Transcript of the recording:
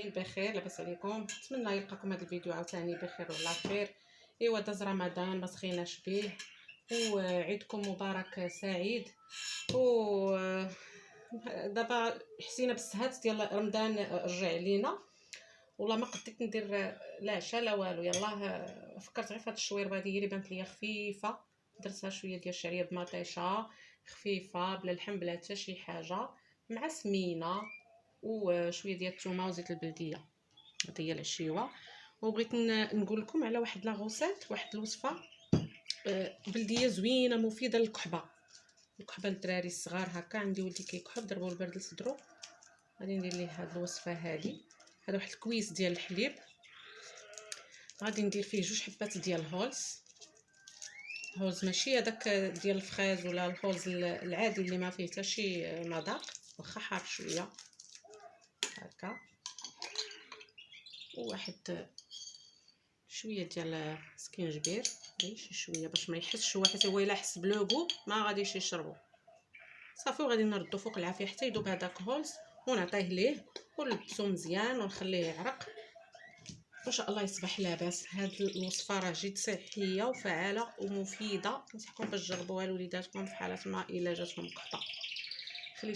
بخير، لاباس عليكم؟ نتمنى يلقاكم هذا الفيديو عاوتاني بخير وعلى خير. ايوا داز رمضان ما سخيناش به، وعيدكم مبارك سعيد. و دابا حسينا بالسهات ديال رمضان رجع لينا، والله ما قديت ندير لا عشاء لا والو. يلاه فكرت غير في هاد الشويربه هذه، هي اللي بانت ليا خفيفه، درتها شويه ديال الشعريه بمطيشه خفيفه بلا لحم بلا حتى شي حاجه، مع سمينه وشويه ديال الثومه وزيت البلديه. هذه هي العشيوه. وبغيت نقول لكم على واحد لاغوسيت، واحد الوصفه بلديه زوينه مفيده للكحبه للدراري الصغار. هكا عندي ولدي كيكحب، ضربوا البرد لصدرو. غادي ندير ليه هاد الوصفه هذه. هذا واحد الكويس ديال الحليب، غادي ندير فيه 2 حبات ديال الهولز ماشي هذاك ديال الفريز ولا الهولز العادي اللي ما فيه حتى شي مذاق، واخا حار شويه هكا. وواحد شويه ديال سكينجبير، غير شي شويه باش ما يحسش هو، حيت هو الا حس بلوغو ما غاديش يشربو صافي. وغادي نردو فوق العافيه حتى يذوب هذاك هولز، ونعطيه ليه ونلبسو مزيان ونخليه يعرق. ان شاء الله يصبح لاباس. هاد الوصفه راه جد صحيه وفعاله ومفيده، ننصحكم باش تجربوها لوليداتكم في حالات ما الا جاتهم قحطه.